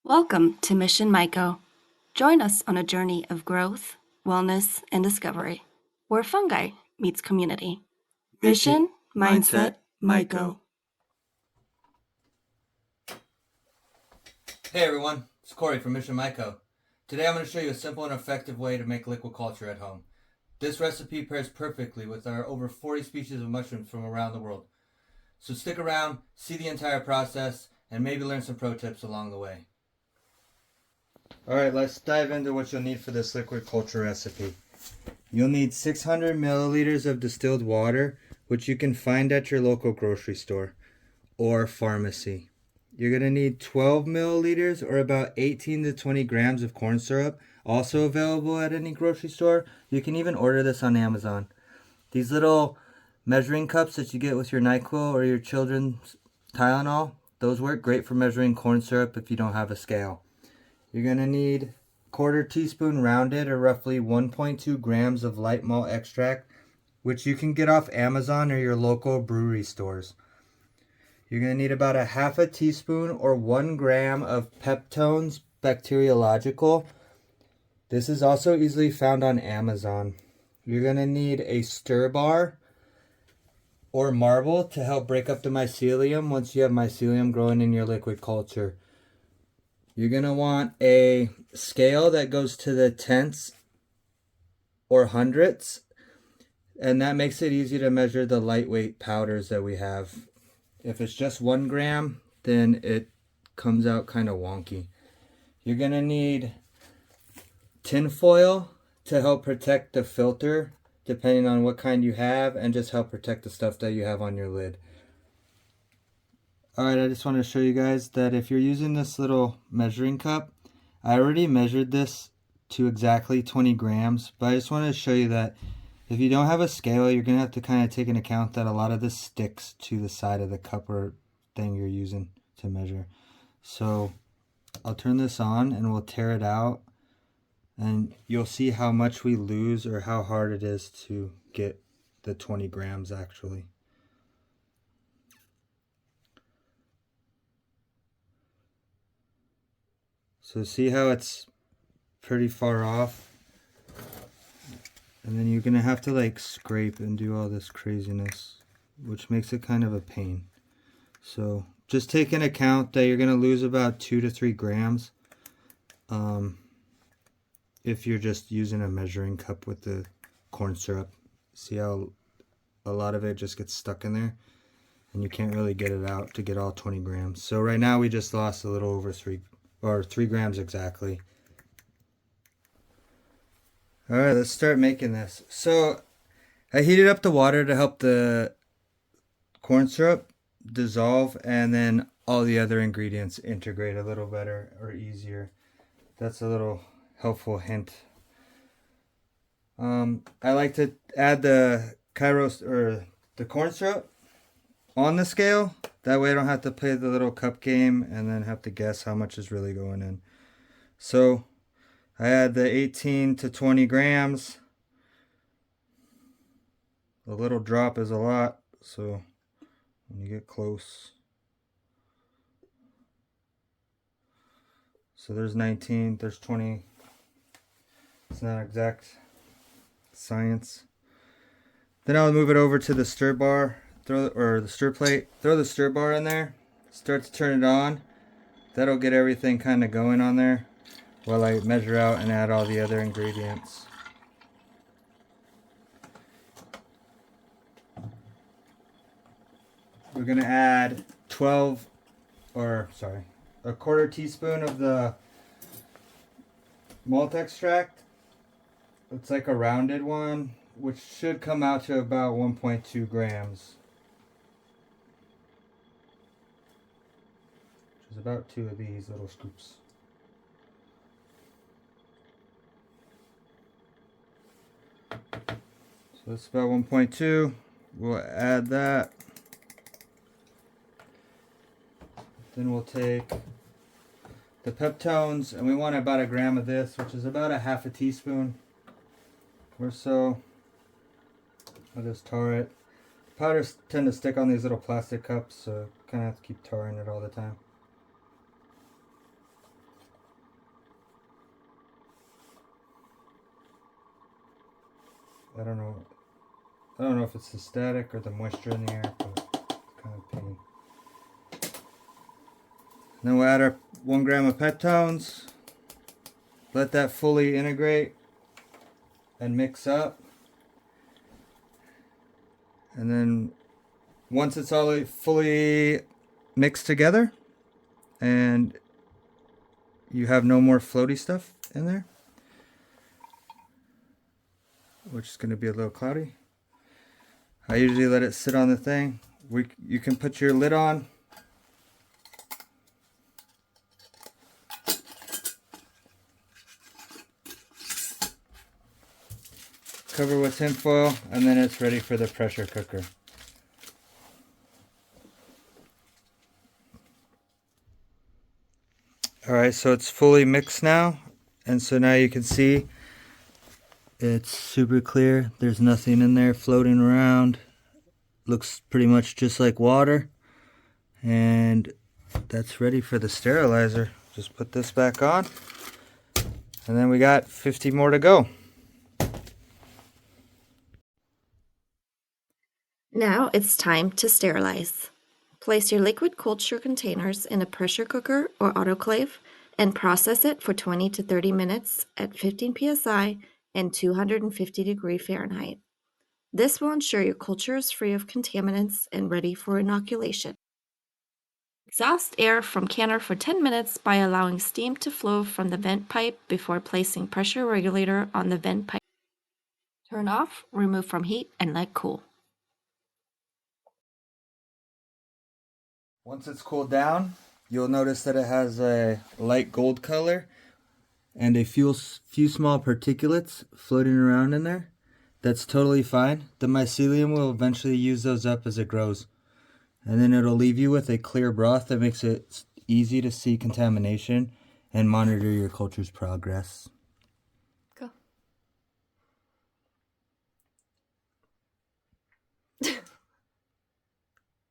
Welcome to Mission Myco. Join us on a journey of growth, wellness, and discovery, where fungi meets community. Mission, Mindset, Myco. Hey everyone, it's Corey from Mission Myco. Today I'm going to show you a simple and effective way to make liquid culture at home. This recipe pairs perfectly with our over 40 species of mushrooms from around the world. So stick around, see the entire process, and maybe learn some pro tips along the way. Alright, let's dive into what you'll need for this liquid culture recipe. You'll need 600 milliliters of distilled water, which you can find at your local grocery store or pharmacy. You're going to need 12 milliliters or about 18 to 20 grams of corn syrup, also available at any grocery store. You can even order this on Amazon. These little measuring cups that you get with your NyQuil or your children's Tylenol, those work great for measuring corn syrup if you don't have a scale. You're going to need quarter teaspoon rounded or roughly 1.2 grams of light malt extract, which you can get off Amazon or your local brewery stores. You're going to need about a half a teaspoon or 1 gram of peptones bacteriological. This is also easily found on Amazon. You're going to need a stir bar or marble to help break up the mycelium once you have mycelium growing in your liquid culture. You're going to want a scale that goes to the tenths or hundredths, and that makes it easy to measure the lightweight powders that we have. If it's just 1 gram, then it comes out kind of wonky. You're going to need tin foil to help protect the filter, depending on what kind you have, and just help protect the stuff that you have on your lid. Alright, I just want to show you guys that if you're using this little measuring cup, I already measured this to exactly 20 grams, but I just want to show you that if you don't have a scale, you're going to have to kind of take into account that a lot of this sticks to the side of the cup or thing you're using to measure. So I'll turn this on and we'll tear it out, and you'll see how much we lose or how hard it is to get the 20 grams actually. So see how it's pretty far off? And then you're going to have to like scrape and do all this craziness, which makes it kind of a pain. So just take into account that you're going to lose about 2 to 3 grams if you're just using a measuring cup with the corn syrup. See how a lot of it just gets stuck in there and you can't really get it out to get all 20 grams. So right now we just lost a little over 3 grams exactly. Alright, let's start making this. So I heated up the water to help the corn syrup dissolve, and then all the other ingredients integrate a little better or easier. That's a little helpful hint. I like to add the kairos or the corn syrup on the scale. That way I don't have to play the little cup game and then have to guess how much is really going in. So I add the 18 to 20 grams. A little drop is a lot, so when you get close. So there's 19, there's 20. It's not exact science. Then I'll move it over to the stir bar, the stir plate. Throw the stir bar in there. Start to turn it on. That'll get everything kind of going on there while I measure out and add all the other ingredients. We're going to add a quarter teaspoon of the malt extract. It's like a rounded one, which should come out to about 1.2 grams. Which is about 2 of these little scoops. So it's about 1.2. We'll add that. Then we'll take the peptones, and we want about 1 gram of this, which is about a half a teaspoon or so. I'll just tar it. Powders tend to stick on these little plastic cups, so kind of have to keep tarring it all the time. I don't know if it's the static or the moisture in the air, but it's kind of pain. Then we'll add our 1 gram of peptones. Let that fully integrate and mix up. And then once it's all fully mixed together and you have no more floaty stuff in there, which is going to be a little cloudy, I usually let it sit on the thing. You can put your lid on. Cover with tin foil, and then it's ready for the pressure cooker. Alright, so it's fully mixed now, and so now you can see it's super clear. There's nothing in there floating around. Looks pretty much just like water. And that's ready for the sterilizer. Just put this back on. And then we got 50 more to go. Now it's time to sterilize. Place your liquid culture containers in a pressure cooker or autoclave and process it for 20 to 30 minutes at 15 psi and 250 degrees Fahrenheit. This will ensure your culture is free of contaminants and ready for inoculation. Exhaust air from canner for 10 minutes by allowing steam to flow from the vent pipe before placing pressure regulator on the vent pipe. Turn off, remove from heat, and let cool. Once it's cooled down, you'll notice that it has a light gold color and a few small particulates floating around in there. That's totally fine. The mycelium will eventually use those up as it grows. And then it'll leave you with a clear broth that makes it easy to see contamination and monitor your culture's progress. Go.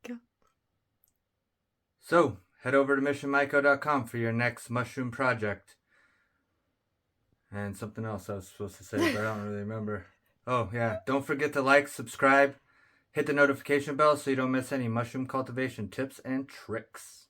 Go. So, head over to missionmyco.com for your next mushroom project. And something else I was supposed to say, but I don't really remember. Oh, yeah. Don't forget to like, subscribe, hit the notification bell so you don't miss any mushroom cultivation tips and tricks.